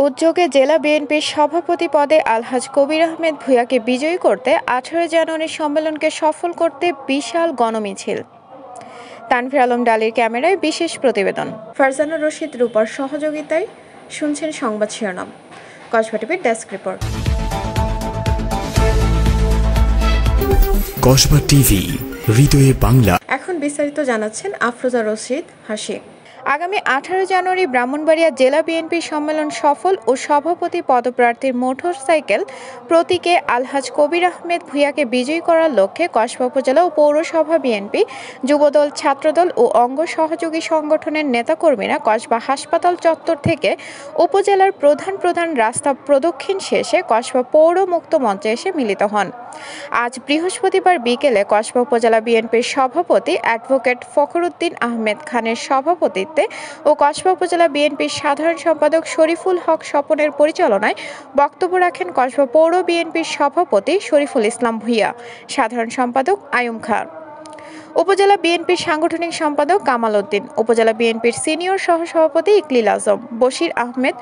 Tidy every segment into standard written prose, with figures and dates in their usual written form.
উদ্যোগে জেলা বিএনপির সভাপতি পদে আলহাজ কবির আহমেদ ভূঁইয়াকে বিজয়ী করতে 18 জানুয়ারি সম্মেলনকে সফল করতে বিশাল গণমিছিল। তানভীর আলম ডালির ক্যামেরায় বিশেষ প্রতিবেদন। ফারজানা রশিদ রূপার সহযোগিতায় শুনছেন সংবাদ শিরোনাম। কসবা টিভির ডেস্ক রিপোর্ট। কসবা টিভি, হৃদয়ে বাংলা। এখন বিস্তারিত জানাচ্ছেন আফরোজা রশিদ হাসি। আগামী 18 জানুয়ারি ব্রাহ্মণবাড়িয়া জেলা বিএনপি সম্মেলন সফল ও সভাপতি পদপ্রার্থীর মোটরসাইকেল প্রতীকে আলহাজ কবির আহমেদ ভূঁইয়াকে বিজয়ী করার লক্ষ্যে কসবা উপজেলা ও পৌরসভা বিএনপি, যুবদল, ছাত্রদল ও অঙ্গ সহযোগী সংগঠনের নেতাকর্মীরা কসবা হাসপাতাল চত্বর থেকে উপজেলার প্রধান রাস্তা প্রদক্ষিণ শেষে কসবা পৌর মুক্ত মঞ্চে এসে মিলিত হন। আজ বৃহস্পতিবার বিকেলে কসবা উপজেলা বিএনপির সভাপতি অ্যাডভোকেট ফখরুদ্দিন আহমেদ খানের সভাপতিত্বে ও কসবা উপজেলা বিএনপির সাধারণ সম্পাদক শরীফুল হক স্বপনের পরিচালনায় বক্তব্য রাখেন কসবা পৌর বিএনপির সভাপতি শরীফুল ইসলাম ভূঁইয়া, সাধারণ সম্পাদক আয়ুম খান, উপজেলা বিএনপির সাংগঠনিক সম্পাদক কামাল উদ্দিন, উপজেলা বিএনপির সিনিয়র সহসভাপতি ইকলিল আজম, বশির আহমেদ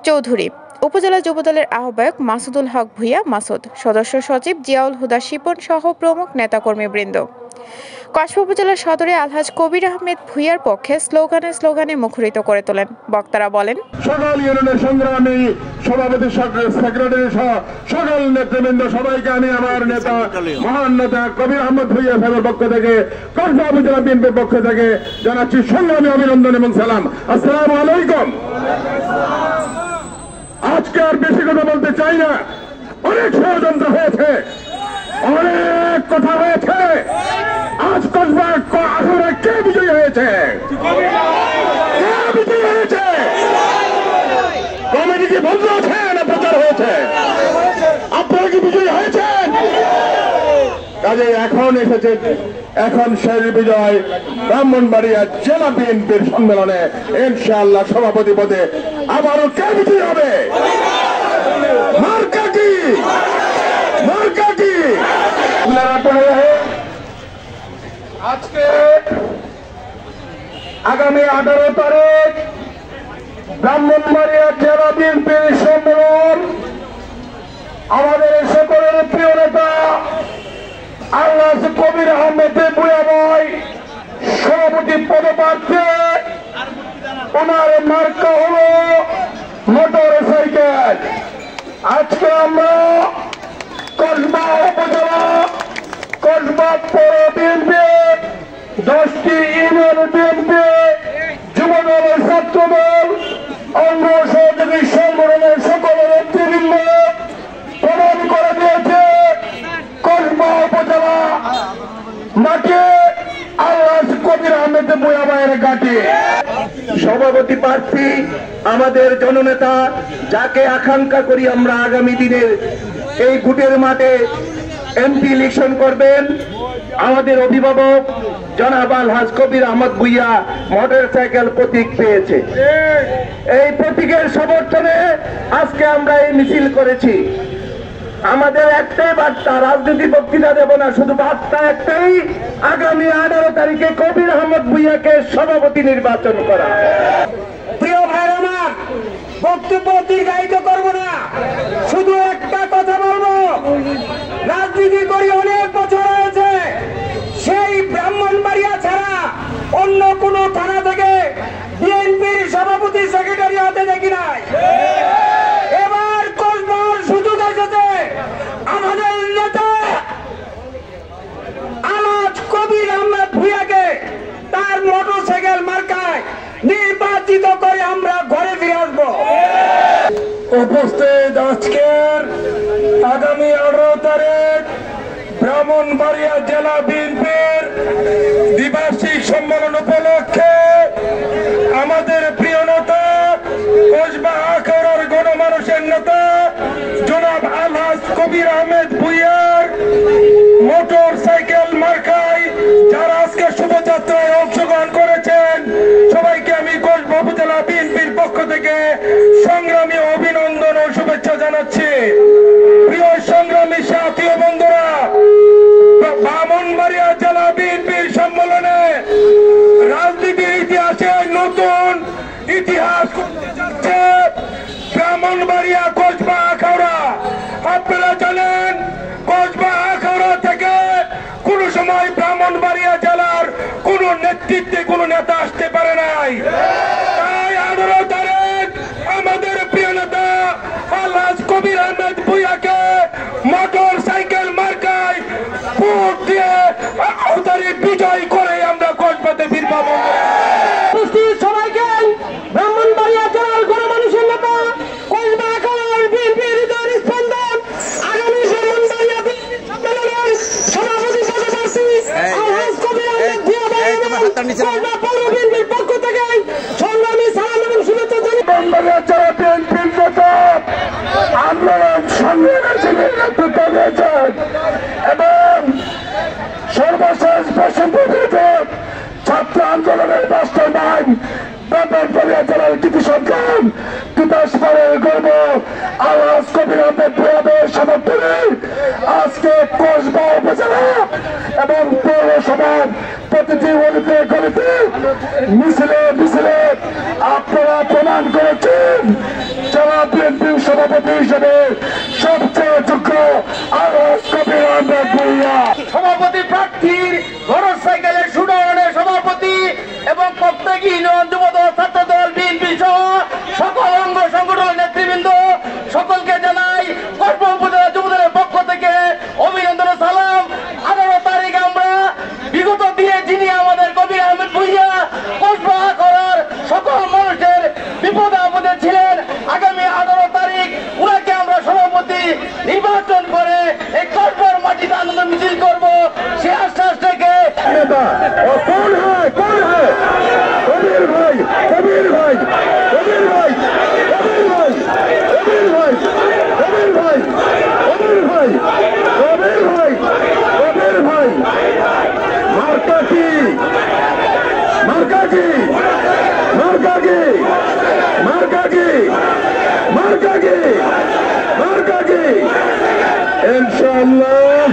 চৌধুরী, উপজেলা যুবদলের আহ্বায়ক মাসুদুল হক ভূঁইয়া মাসুদ, সদস্য সচিব জিয়াউল হুদা শিপন সহ প্রমুখ নেতাকর্মীবৃন্দ। কসবা উপজেলা সদরে আলহাজ কবির আহমেদ ভূঁইয়ার পক্ষে স্লোগানে মুখরিত করে তোলেন। বক্তারা বলেন, সকল ইউনিয়নের সংগ্রামী সভাপতি, সেক্রেটারি সহ সকল নেতৃবৃন্দ সবাইকে আমি আমার নেতা মহান নেতা কবির আহমেদ ভূঁইয়া সাহেবের পক্ষ থেকে, কসবা উপজেলা বিএনপির পক্ষ থেকে জানাচ্ছি সংগ্রামী অভিনন্দন এবং সালাম। আসসালামু আলাইকুম। আজকে আর বেশি কথা বলতে চাই না। অনেক ষড়যন্ত্র হয়েছে, অনেক কথা হয়েছে। আজ কসবা আসরে কে বিজয়ী হয়েছে? কমিটি কি বন্ধ আছে না প্রচার হয়েছে? আপনারা কি বিজয়ী হয়েছেন? কাজে এখন এসেছে, এখন শেষ বিজয় ব্রাহ্মণবাড়িয়া জেলা বিএনপির সম্মেলনে ইনশাআল্লাহ সভাপতি পদে আবারও কে বিজয়ী হবে? মার্কা কি? আজকে আগামী 18 তারিখ ব্রাহ্মণবাড়িয়া জেলা বিএনপির সম্মেলন। আমাদের সকলের প্রিয় নেতা আলহাজ কবির আহমেদ ভূঁইয়া ভাই সভাপতি পদপ্রার্থী, ওনার মার্কা হলো মোটরসাইকেল। আজকে আমরা কসবা উপজেলা, কসবা পৌর বিএনপি, 10টি ইউনিয়ন বিএনপি, যুবদল, ছাত্রদল, অঙ্গ সহযোগী সংগঠনের সকল নেতৃবৃন্দ প্রমাণ করে দিয়েছে কসবা উপজেলা মাঠে আলহাজ কবির আহমেদ ভূঁইয়া ভাইয়ের ঘাটে সভাপতি প্রার্থী আমাদের জননেতা, যাকে আকাঙ্ক্ষা করি আমরা আগামী দিনের এই ভোটের মাঠে এমপি ইলেকশন করবেন, আমাদের অভিভাবক জনাব আলহাজ কবির আহমেদ ভূঁইয়া মোটরসাইকেল প্রতীক পেয়েছে। এই প্রতীকের সমর্থনে আজকে আমরা এই মিছিল করেছি। আমাদের একটাই বার্তা, রাজনীতি বক্তৃতা দেব না, শুধু বার্তা একটাই, আগামী 18 তারিখে কবির আহমেদ ভূঁইয়াকে সভাপতি নির্বাচন করা। প্রিয় ভাই আমার, বক্তব্য দীর্ঘায়িত করব না, শুধু একটা কথা বলবো। রাজনীতি করি অনেক বছর হয়েছে, সেই ব্রাহ্মণবাড়িয়া ছাড়া অন্য কোন থানা থেকে বিএনপির সভাপতি সেক্রেটারি হতে দেখি নাই। এবার কসবার সুযোগ এসেছে, আমাদের নেতা আলহাজ কবির আহমেদ ভূঁইয়াকে তার মোটরসাইকেল মার্কায় নির্বাচিত করে আমরা ঘরে ফিরে আসবো। উপস্থিত আজকের আগামী 18 তারিখ ব্রাহ্মণবাড়িয়া জেলা বিএনপির দ্বিবার্ষিক সম্মেলন উপলক্ষে আমাদের প্রিয় নেতা, কসবা আখাউড়ার গণমানুষের নেতা জনাব আলহাজ কবির আহমেদ ভূঁইয়ার মোটরসাইকেল মার্কায় যারা আজকে শোভাযাত্রায় অংশগ্রহণ করেছেন, সবাইকে আমি কসবা উপজেলা বিএনপির পক্ষ থেকে সংগ্রামী অভিনন্দন ও শুভেচ্ছা জানাচ্ছি। প্রিয় সংগ্রামী সাথী ও বন্ধুরা, ব্রাহ্মণবাড়িয়া জেলা বিএনপির সম্মেলনে উপস্থিত সবাইকে ব্রাহ্মণবাড়িয়া জেলার গণমানুষের নেতা কসবা এলাকার বিএনপির হৃদয়ের স্পন্দন আগামী ব্রাহ্মণবাড়িয়া বিএনপি সম্মেলনের সভাপতি পদপ্রার্থী আলহাজ কবির আহমেদ ভূঁইয়া কসবা পৌর বিএনপির পক্ষ থেকে সংগ্রামী সালাম এবং শুভেচ্ছা জানাই। ব্রাহ্মণবাড়িয়া জেলা বিএনপির নেতা আন্দোলন সংগ্রামের নেতৃত্ব দিয়েছেন এবং সর্বশেষ বসন্তবিরোধী ছাত্র আন্দোলনের বাস্তবায়ন ব্রাহ্মণবাড়িয়া জেলার কৃতি সন্তান তিতাসপাড়ের গর্ব আলহাজ কবির আহমেদ ভূঁইয়ার সমর্থনে আজকে কসবা উপজেলা এবং পৌরসভার প্রতিটি গলিতে গলিতে মিছিলে মিছিলে আপনারা প্রমাণ করেছেন জেলা বিএনপির সভাপতি হিসেবে সবচেয়ে যোগ্য আলহাজ কবির আহমেদ ভূঁইয়া। সভাপতি প্রার্থীর মোটরসাইকেলের সুডাউনের সভাপতি এবং প্রত্যেক ইউনিয়ন যুবদল ছাত্রদল বিএনপি সহ সকল অঙ্গ সংগঠনের নেতৃবৃন্দ সকলকে জানাই কসবা উপজেলা যুবদলের পক্ষ থেকে অভিনন্দন ও সালাম। 18 তারিখ আমরা বিগত দিনে যিনি আমাদের কবির আহমেদ ভূঁইয়া কসবা করার সকল মানুষের বিপদে আপদে ছিলেন, আগামী 18 তারিখ উনাকে আমরা সভাপতি নির্বাচন করে এই কসবার মাটিতে আনন্দ মিছিল করব সে আশ্বাস থেকে और कौन है कबीर भाई कबीर भाई कबीर भाई कबीर भाई कबीर भाई कबीर भाई कबीर भाई कबीर भाई कबीर भाई मार्का की मार्का की मार्का की मार्का की मार्का की मार्का की इंशाअल्लाह।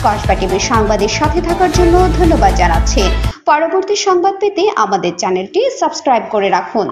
কসবা টিভির সংবাদের সাথে থাকার জন্য ধন্যবাদ জানাচ্ছি। পরবর্তী সংবাদ পেতে আমাদের চ্যানেলটি সাবস্ক্রাইব করে রাখুন।